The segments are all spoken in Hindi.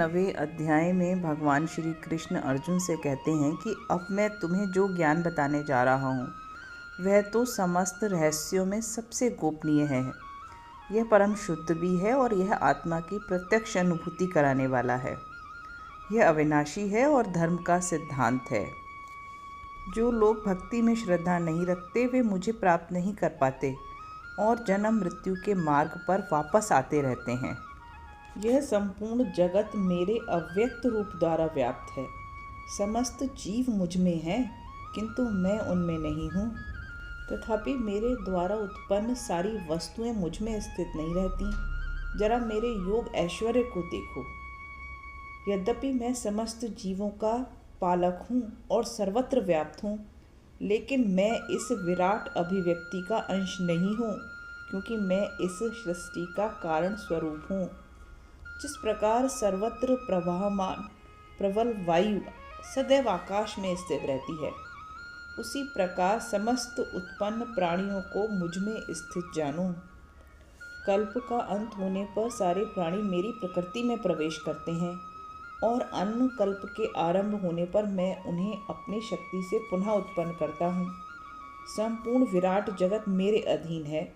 9वें अध्याय में भगवान श्री कृष्ण अर्जुन से कहते हैं कि अब मैं तुम्हें जो ज्ञान बताने जा रहा हूँ वह तो समस्त रहस्यों में सबसे गोपनीय है। यह परम शुद्ध भी है और यह आत्मा की प्रत्यक्ष अनुभूति कराने वाला है। यह अविनाशी है और धर्म का सिद्धांत है। जो लोग भक्ति में श्रद्धा नहीं रखते वे मुझे प्राप्त नहीं कर पाते और जन्म मृत्यु के मार्ग पर वापस आते रहते हैं। यह संपूर्ण जगत मेरे अव्यक्त रूप द्वारा व्याप्त है। समस्त जीव मुझ में हैं, किंतु मैं उनमें नहीं हूँ। तथापि मेरे द्वारा उत्पन्न सारी वस्तुएं मुझ में स्थित नहीं रहती। जरा मेरे योग ऐश्वर्य को देखो। यद्यपि मैं समस्त जीवों का पालक हूँ और सर्वत्र व्याप्त हूँ, लेकिन मैं इस विराट अभिव्यक्ति का अंश नहीं हूँ, क्योंकि मैं इस सृष्टि का कारण स्वरूप हूँ। जिस प्रकार सर्वत्र प्रवाहमान प्रबल वायु सदैव आकाश में स्थित रहती है, उसी प्रकार समस्त उत्पन्न प्राणियों को मुझ में स्थित जानो। कल्प का अंत होने पर सारे प्राणी मेरी प्रकृति में प्रवेश करते हैं और अन्य कल्प के आरंभ होने पर मैं उन्हें अपनी शक्ति से पुनः उत्पन्न करता हूँ। संपूर्ण विराट जगत मेरे अधीन है।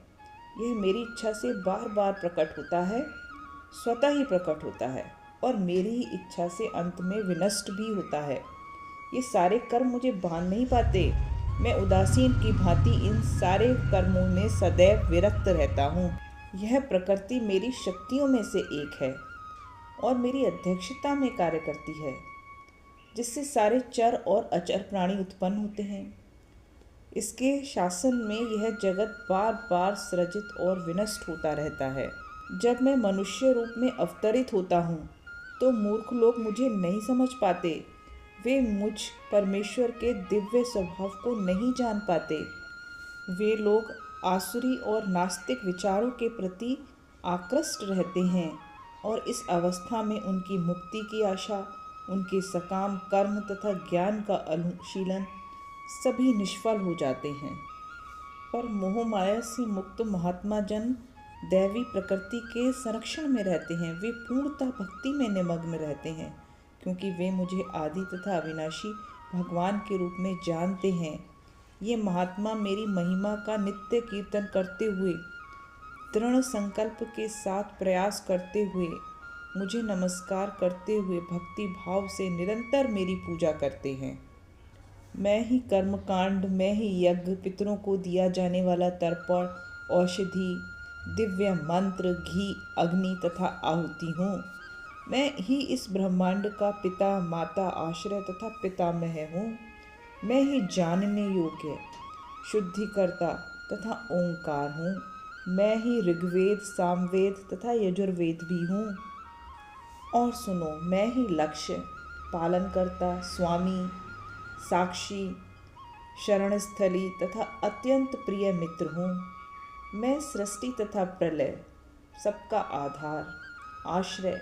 यह मेरी इच्छा से बार बार प्रकट होता है, स्वतः ही प्रकट होता है और मेरी ही इच्छा से अंत में विनष्ट भी होता है। ये सारे कर्म मुझे बांध नहीं पाते। मैं उदासीन की भांति इन सारे कर्मों में सदैव विरक्त रहता हूँ। यह प्रकृति मेरी शक्तियों में से एक है और मेरी अध्यक्षता में कार्य करती है, जिससे सारे चर और अचर प्राणी उत्पन्न होते हैं। इसके शासन में यह जगत बार बार सृजित और विनष्ट होता रहता है। जब मैं मनुष्य रूप में अवतरित होता हूँ तो मूर्ख लोग मुझे नहीं समझ पाते। वे मुझ परमेश्वर के दिव्य स्वभाव को नहीं जान पाते। वे लोग आसुरी और नास्तिक विचारों के प्रति आकृष्ट रहते हैं और इस अवस्था में उनकी मुक्ति की आशा, उनके सकाम कर्म तथा ज्ञान का अनुशीलन सभी निष्फल हो जाते हैं। पर मोह माया से मुक्त महात्मा जन दैवी प्रकृति के संरक्षण में रहते हैं। वे पूर्णतः भक्ति में निमग्न रहते हैं, क्योंकि वे मुझे आदि तथा अविनाशी भगवान के रूप में जानते हैं। ये महात्मा मेरी महिमा का नित्य कीर्तन करते हुए, दृढ़ संकल्प के साथ प्रयास करते हुए, मुझे नमस्कार करते हुए भक्ति भाव से निरंतर मेरी पूजा करते हैं। मैं ही कर्मकांड, मैं ही यज्ञ, पितरों को दिया जाने वाला तर्पण, औषधि, दिव्य मंत्र, घी, अग्नि तथा आहुति हूँ। मैं ही इस ब्रह्मांड का पिता, माता, आश्रय तथा पितामह हूँ। मैं ही जानने योग्य, शुद्धिकर्ता तथा ओंकार हूँ। मैं ही ऋग्वेद, सामवेद तथा यजुर्वेद भी हूँ। और सुनो, मैं ही लक्ष्य, पालनकर्ता, स्वामी, साक्षी, शरणस्थली तथा अत्यंत प्रिय मित्र हूँ। मैं सृष्टि तथा प्रलय, सबका आधार, आश्रय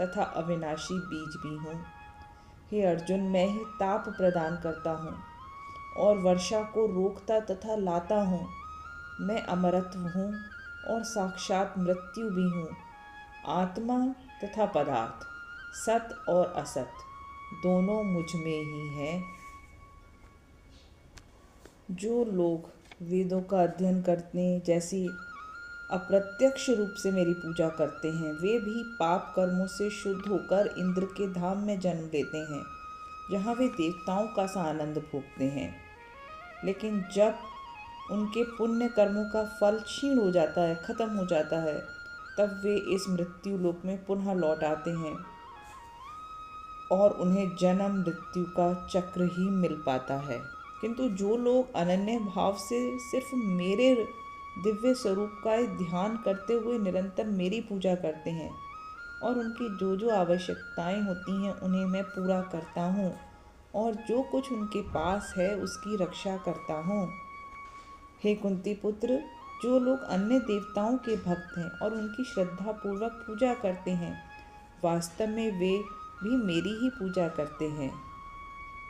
तथा अविनाशी बीज भी हूँ। हे अर्जुन, मैं ही ताप प्रदान करता हूँ और वर्षा को रोकता तथा लाता हूँ। मैं अमरत्व हूँ और साक्षात मृत्यु भी हूँ। आत्मा तथा पदार्थ, सत और असत दोनों मुझ में ही हैं। जो लोग वेदों का अध्ययन करने जैसी अप्रत्यक्ष रूप से मेरी पूजा करते हैं, वे भी पाप कर्मों से शुद्ध होकर इंद्र के धाम में जन्म लेते हैं, जहाँ वे देवताओं का सा आनंद भोगते हैं। लेकिन जब उनके पुण्य कर्मों का फल क्षीण हो जाता है, खत्म हो जाता है, तब वे इस मृत्यु लोक में पुनः लौट आते हैं और उन्हें जन्म मृत्यु का चक्र ही मिल पाता है। किंतु जो लोग अनन्य भाव से सिर्फ मेरे दिव्य स्वरूप का ध्यान करते हुए निरंतर मेरी पूजा करते हैं और उनकी जो जो आवश्यकताएं होती हैं उन्हें मैं पूरा करता हूँ और जो कुछ उनके पास है उसकी रक्षा करता हूँ। हे कुंती पुत्र, जो लोग अन्य देवताओं के भक्त हैं और उनकी श्रद्धा पूर्वक पूजा करते हैं, वास्तव में वे भी मेरी ही पूजा करते हैं,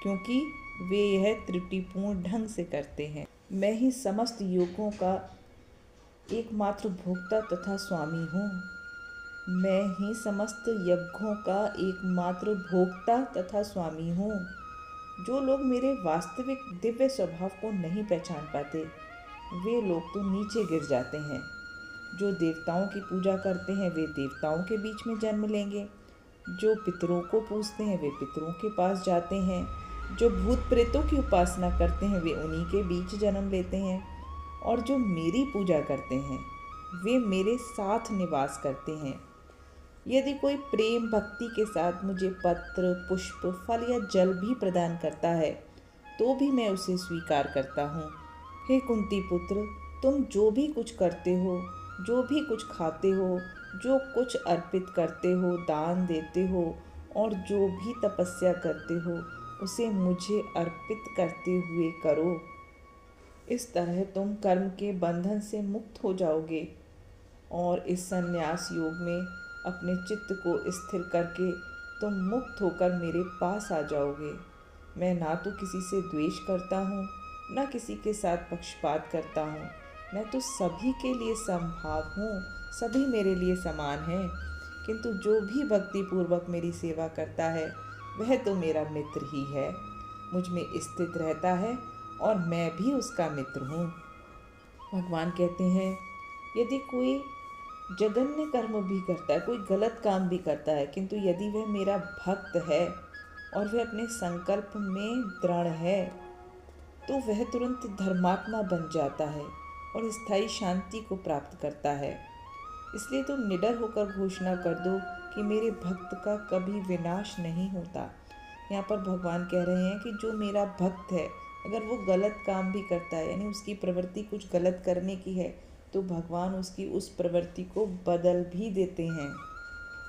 क्योंकि वे यह त्रुटिपूर्ण ढंग से करते हैं। मैं ही समस्त योगों का एकमात्र भोक्ता तथा स्वामी हूँ। मैं ही समस्त यज्ञों का एकमात्र भोक्ता तथा स्वामी हूँ। जो लोग मेरे वास्तविक दिव्य स्वभाव को नहीं पहचान पाते, वे लोग तो नीचे गिर जाते हैं। जो देवताओं की पूजा करते हैं वे देवताओं के बीच में जन्म लेंगे। जो पितरों को पूजते हैं वे पितरों के पास जाते हैं। जो भूत प्रेतों की उपासना करते हैं वे उन्हीं के बीच जन्म लेते हैं। और जो मेरी पूजा करते हैं वे मेरे साथ निवास करते हैं। यदि कोई प्रेम भक्ति के साथ मुझे पत्र, पुष्प, फल या जल भी प्रदान करता है तो भी मैं उसे स्वीकार करता हूँ। हे कुंती पुत्र, तुम जो भी कुछ करते हो, जो भी कुछ खाते हो, जो कुछ अर्पित करते हो, दान देते हो और जो भी तपस्या करते हो, उसे मुझे अर्पित करते हुए करो। इस तरह तुम कर्म के बंधन से मुक्त हो जाओगे और इस संन्यास योग में अपने चित्त को स्थिर करके तुम मुक्त होकर मेरे पास आ जाओगे। मैं ना तो किसी से द्वेष करता हूँ, ना किसी के साथ पक्षपात करता हूँ। मैं तो सभी के लिए समभाव हूँ, सभी मेरे लिए समान हैं। किंतु जो भी भक्ति पूर्वक मेरी सेवा करता है वह तो मेरा मित्र ही है, मुझ में स्थित रहता है और मैं भी उसका मित्र हूँ। भगवान कहते हैं, यदि कोई जघन्य कर्म भी करता है, कोई गलत काम भी करता है, किंतु यदि वह मेरा भक्त है और वह अपने संकल्प में दृढ़ है तो वह तुरंत धर्मात्मा बन जाता है और स्थायी शांति को प्राप्त करता है। इसलिए तुम निडर होकर घोषणा कर दो कि मेरे भक्त का कभी विनाश नहीं होता। यहाँ पर भगवान कह रहे हैं कि जो मेरा भक्त है, अगर वो गलत काम भी करता है, यानी उसकी प्रवृत्ति कुछ गलत करने की है, तो भगवान उसकी उस प्रवृत्ति को बदल भी देते हैं।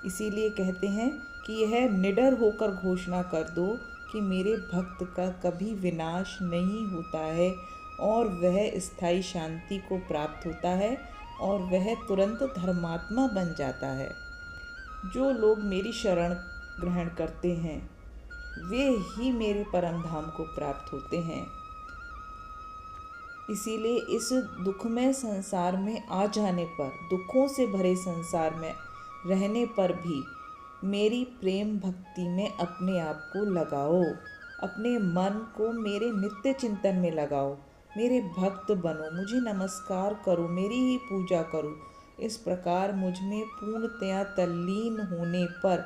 इसीलिए कहते हैं कि यह निडर होकर घोषणा कर दो कि मेरे भक्त का कभी विनाश नहीं होता है और वह स्थायी शांति को प्राप्त होता है और वह तुरंत धर्मात्मा बन जाता है। जो लोग मेरी शरण ग्रहण करते हैं वे ही मेरे परम धाम को प्राप्त होते हैं। इसीलिए इस दुखमय संसार में आ जाने पर, दुखों से भरे संसार में रहने पर भी मेरी प्रेम भक्ति में अपने आप को लगाओ, अपने मन को मेरे नित्य चिंतन में लगाओ, मेरे भक्त बनो, मुझे नमस्कार करो, मेरी ही पूजा करो। इस प्रकार मुझ में पूर्णतया तल्लीन होने पर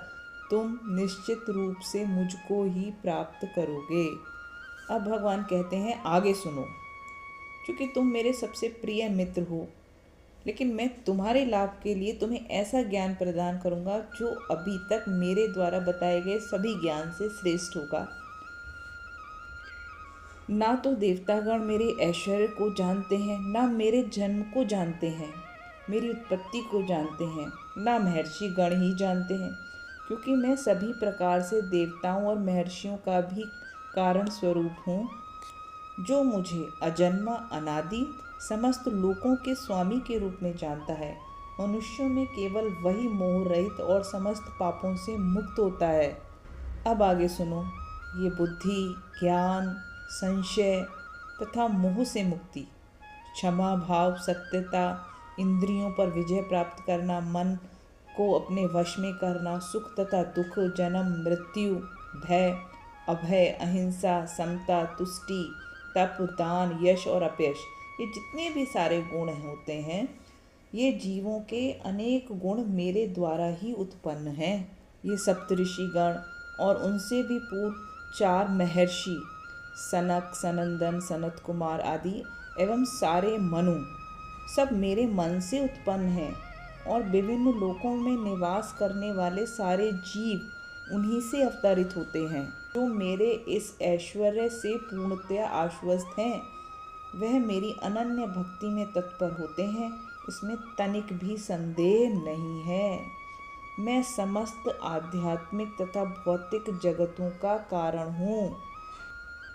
तुम निश्चित रूप से मुझको ही प्राप्त करोगे। अब भगवान कहते हैं, आगे सुनो। क्योंकि तुम मेरे सबसे प्रिय मित्र हो, लेकिन मैं तुम्हारे लाभ के लिए तुम्हें ऐसा ज्ञान प्रदान करूंगा जो अभी तक मेरे द्वारा बताए गए सभी ज्ञान से श्रेष्ठ होगा। ना तो देवतागण मेरे ऐश्वर्य को जानते हैं, ना मेरे जन्म को जानते हैं, मेरी उत्पत्ति को जानते हैं, ना महर्षि गण ही जानते हैं, क्योंकि मैं सभी प्रकार से देवताओं और महर्षियों का भी कारण स्वरूप हूँ। जो मुझे अजन्मा, अनादि, समस्त लोकों के स्वामी के रूप में जानता है, मनुष्यों में केवल वही मोह रहित और समस्त पापों से मुक्त होता है। अब आगे सुनो। ये बुद्धि, ज्ञान, संशय तथा मोह से मुक्ति, क्षमा भाव, सत्यता, इंद्रियों पर विजय प्राप्त करना, मन को अपने वश में करना, सुख तथा दुख, जन्म मृत्यु, भय, अभय, अहिंसा, समता, तुष्टि, तप, दान, यश और अपयश, ये जितने भी सारे गुण होते हैं, ये जीवों के अनेक गुण मेरे द्वारा ही उत्पन्न हैं। ये सप्तऋषि गण और उनसे भी पूर्व 4 महर्षि सनक, सनंदन, सनत कुमार आदि एवं सारे मनु सब मेरे मन से उत्पन्न हैं और विभिन्न लोकों में निवास करने वाले सारे जीव उन्हीं से अवतरित होते हैं। जो मेरे इस ऐश्वर्य से पूर्णतया आश्वस्त हैं वह मेरी अनन्य भक्ति में तत्पर होते हैं, इसमें तनिक भी संदेह नहीं है। मैं समस्त आध्यात्मिक तथा भौतिक जगतों का कारण हूँ।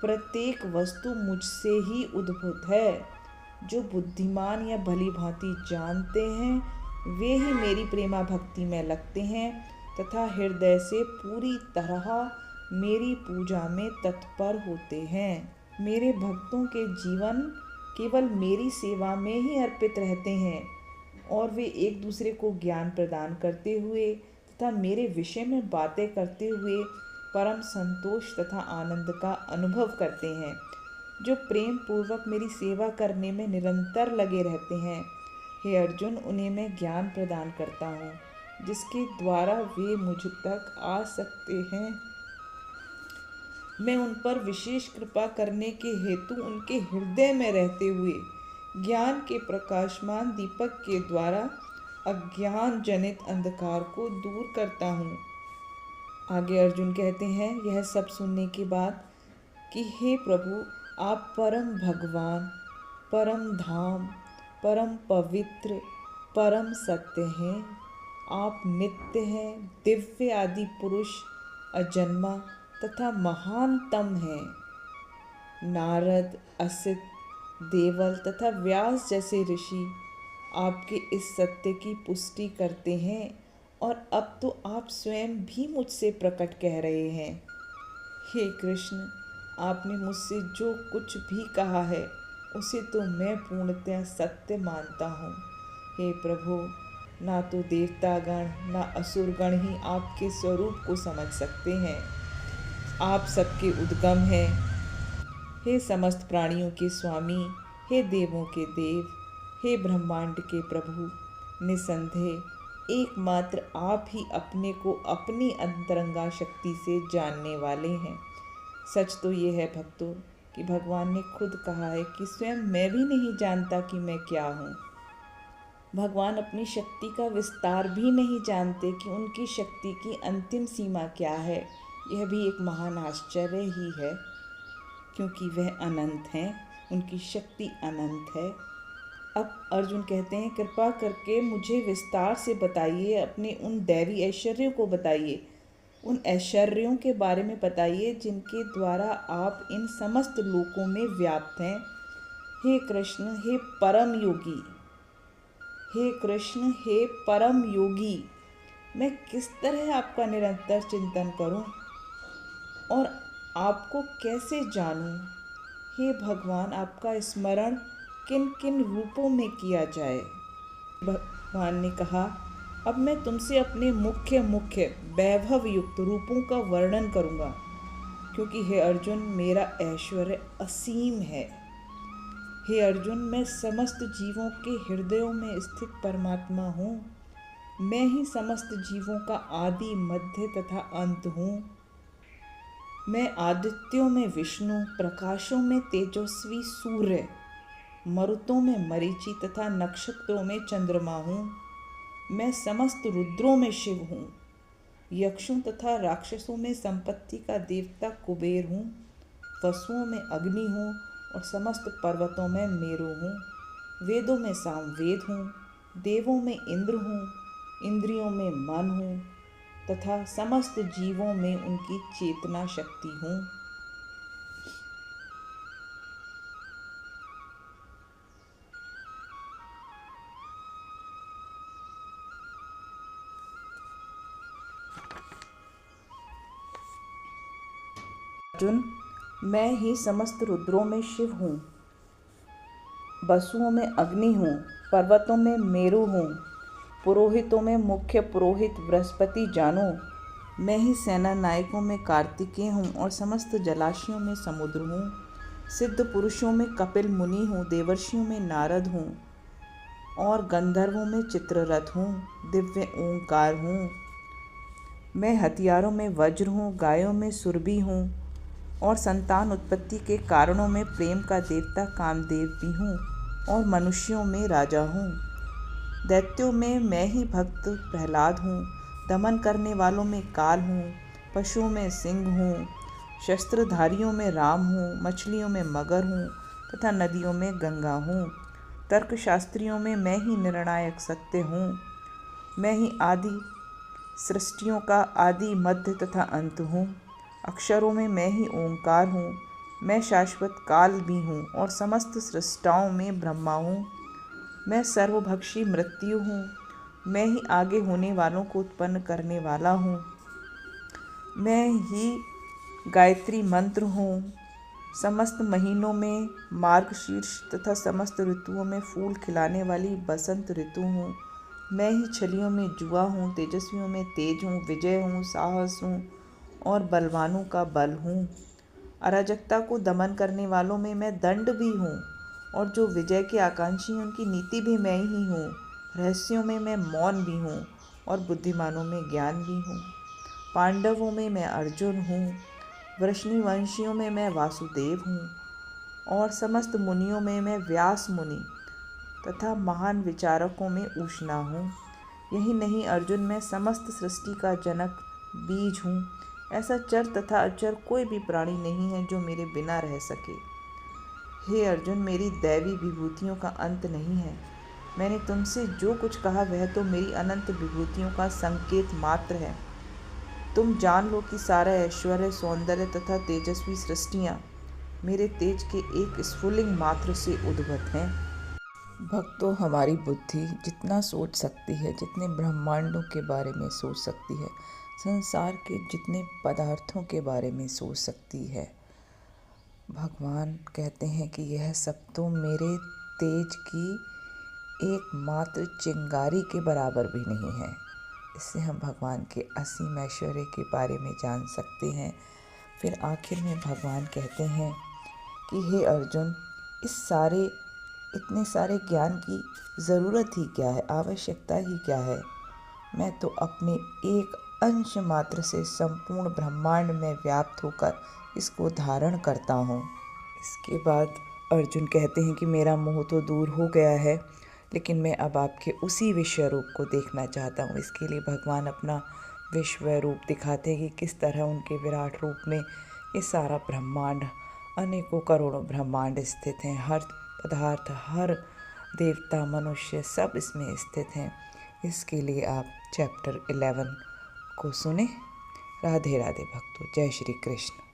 प्रत्येक वस्तु मुझसे ही उद्भूत है। जो बुद्धिमान या भली भांति जानते हैं वे ही मेरी प्रेमा भक्ति में लगते हैं तथा हृदय से पूरी तरह मेरी पूजा में तत्पर होते हैं। मेरे भक्तों के जीवन केवल मेरी सेवा में ही अर्पित रहते हैं और वे एक दूसरे को ज्ञान प्रदान करते हुए तथा मेरे विषय में बातें करते हुए परम संतोष तथा आनंद का अनुभव करते हैं। जो प्रेम पूर्वक मेरी सेवा करने में निरंतर लगे रहते हैं, हे अर्जुन, उन्हें मैं ज्ञान प्रदान करता हूँ, जिसके द्वारा वे मुझ तक आ सकते हैं। मैं उन पर विशेष कृपा करने के हेतु उनके हृदय में रहते हुए ज्ञान के प्रकाशमान दीपक के द्वारा अज्ञान जनित अंधकार को दूर करता हूँ। आगे अर्जुन कहते हैं, यह सब सुनने के बाद कि हे प्रभु, आप परम भगवान, परम धाम, परम पवित्र, परम सत्य हैं। आप नित्य हैं, दिव्य आदि पुरुष, अजन्मा तथा महानतम हैं। नारद, असित, देवल तथा व्यास जैसे ऋषि आपके इस सत्य की पुष्टि करते हैं और अब तो आप स्वयं भी मुझसे प्रकट कह रहे हैं। हे कृष्ण, आपने मुझसे जो कुछ भी कहा है उसे तो मैं पूर्णतः सत्य मानता हूँ। हे प्रभु, ना तो देवतागण ना असुरगण ही आपके स्वरूप को समझ सकते हैं। आप सबके उद्गम हैं। हे समस्त प्राणियों के स्वामी, हे देवों के देव, हे ब्रह्मांड के प्रभु, निसंदेह एकमात्र आप ही अपने को अपनी अंतरंगा शक्ति से जानने वाले हैं। सच तो ये है भक्तों कि भगवान ने खुद कहा है कि स्वयं मैं भी नहीं जानता कि मैं क्या हूँ। भगवान अपनी शक्ति का विस्तार भी नहीं जानते कि उनकी शक्ति की अंतिम सीमा क्या है। यह भी एक महान आश्चर्य ही है, क्योंकि वह अनंत हैं, उनकी शक्ति अनंत है। अब अर्जुन कहते हैं, कृपा करके मुझे विस्तार से बताइए, अपने उन दैवी ऐश्वर्यों को बताइए, उन ऐश्वर्यों के बारे में बताइए जिनके द्वारा आप इन समस्त लोकों में व्याप्त हैं। हे कृष्ण, हे परम योगी, हे कृष्ण, हे परम योगी, मैं किस तरह आपका निरंतर चिंतन करूं और आपको कैसे जानूं? हे भगवान, आपका स्मरण किन किन रूपों में किया जाए? भगवान ने कहा, अब मैं तुमसे अपने मुख्य वैभव युक्त रूपों का वर्णन करूँगा, क्योंकि हे अर्जुन, मेरा ऐश्वर्य असीम है। हे अर्जुन, मैं समस्त जीवों के हृदयों में स्थित परमात्मा हूँ। मैं ही समस्त जीवों का आदि, मध्य तथा अंत हूँ। मैं आदित्यों में विष्णु, प्रकाशों में तेजस्वी सूर्य, मरुतों में मरीचि तथा नक्षत्रों में चंद्रमा हूँ। मैं समस्त रुद्रों में शिव हूँ, यक्षों तथा राक्षसों में संपत्ति का देवता कुबेर हूँ, वसुओं में अग्नि हूँ और समस्त पर्वतों में मेरु हूँ। वेदों में सामवेद हूँ, देवों में इंद्र हूँ, इंद्रियों में मन हूँ तथा समस्त जीवों में उनकी चेतना शक्ति हूँ। अर्जुन, मैं ही समस्त रुद्रों में शिव हूँ, वसुओं में अग्नि हूँ, पर्वतों में मेरु हूँ, पुरोहितों में मुख्य पुरोहित बृहस्पति जानो। मैं ही सेना नायकों में कार्तिकेय हूँ और समस्त जलाशयों में समुद्र हूँ। सिद्ध पुरुषों में कपिल मुनि हूँ, देवर्षियों में नारद हूँ और गंधर्वों में चित्ररथ हूँ। दिव्य ओंकार हूँ। मैं हथियारों में वज्र हूँ, गायों में सुरभि हूँ और संतान उत्पत्ति के कारणों में प्रेम का देवता कामदेव भी हूँ और मनुष्यों में राजा हूँ। दैत्यों में मैं ही भक्त प्रहलाद हूँ, दमन करने वालों में काल हूँ, पशुओं में सिंह हूँ, शस्त्रधारियों में राम हूँ, मछलियों में मगर हूँ तथा नदियों में गंगा हूँ। तर्कशास्त्रियों में मैं ही निर्णायक सत्य हूँ। मैं ही आदि सृष्टियों का आदि, मध्य तथा अंत हूँ। अक्षरों में मैं ही ओंकार हूँ। मैं शाश्वत काल भी हूँ और समस्त सृष्टाओं में ब्रह्मा हूँ। मैं सर्वभक्षी मृत्यु हूँ। मैं ही आगे होने वालों को उत्पन्न करने वाला हूँ। मैं ही गायत्री मंत्र हूँ। समस्त महीनों में मार्गशीर्ष तथा समस्त ऋतुओं में फूल खिलाने वाली बसंत ऋतु हूँ। मैं ही छलियों में जुआ हूँ, तेजस्वियों में तेज हूँ, विजय हूँ, साहस हूँ और बलवानों का बल हूँ। अराजकता को दमन करने वालों में मैं दंड भी हूँ और जो विजय के आकांक्षी हैं उनकी नीति भी मैं ही हूँ। रहस्यों में मैं मौन भी हूँ और बुद्धिमानों में ज्ञान भी हूँ। पांडवों में मैं अर्जुन हूँ, वृष्णिवंशियों में मैं वासुदेव हूँ और समस्त मुनियों में मैं व्यास मुनि तथा महान विचारकों में ऊष्णा हूँ। यही नहीं अर्जुन, मैं समस्त सृष्टि का जनक बीज हूँ। ऐसा चर तथा अचर कोई भी प्राणी नहीं है जो मेरे बिना रह सके। हे अर्जुन, मेरी दैवी विभूतियों का अंत नहीं है। मैंने तुमसे जो कुछ कहा वह तो मेरी अनंत विभूतियों का संकेत मात्र है। तुम जान लो कि सारा ऐश्वर्य, सौंदर्य तथा तेजस्वी सृष्टियाँ मेरे तेज के एक स्फुलिंग मात्र से उद्भूत हैं। भक्तों, हमारी बुद्धि जितना सोच सकती है, जितने ब्रह्मांडों के बारे में सोच सकती है, संसार के जितने पदार्थों के बारे में सोच सकती है, भगवान कहते हैं कि यह सब तो मेरे तेज की एकमात्र चिंगारी के बराबर भी नहीं है। इससे हम भगवान के असीम ऐश्वर्य के बारे में जान सकते हैं। फिर आखिर में भगवान कहते हैं कि हे अर्जुन, इतने सारे ज्ञान की ज़रूरत ही क्या है, आवश्यकता ही क्या है। मैं तो अपने एक अंश मात्र से संपूर्ण ब्रह्मांड में व्याप्त होकर इसको धारण करता हूँ। इसके बाद अर्जुन कहते हैं कि मेरा मोह तो दूर हो गया है, लेकिन मैं अब आपके उसी विश्व रूप को देखना चाहता हूँ। इसके लिए भगवान अपना विश्व रूप दिखाते हैं कि किस तरह उनके विराट रूप में ये सारा ब्रह्मांड, अनेकों करोड़ों ब्रह्मांड स्थित हैं। हर पदार्थ, हर देवता, मनुष्य सब इसमें स्थित हैं। इसके लिए आप चैप्टर 11 को सुने। राधे राधे भक्तों, जय श्री कृष्ण।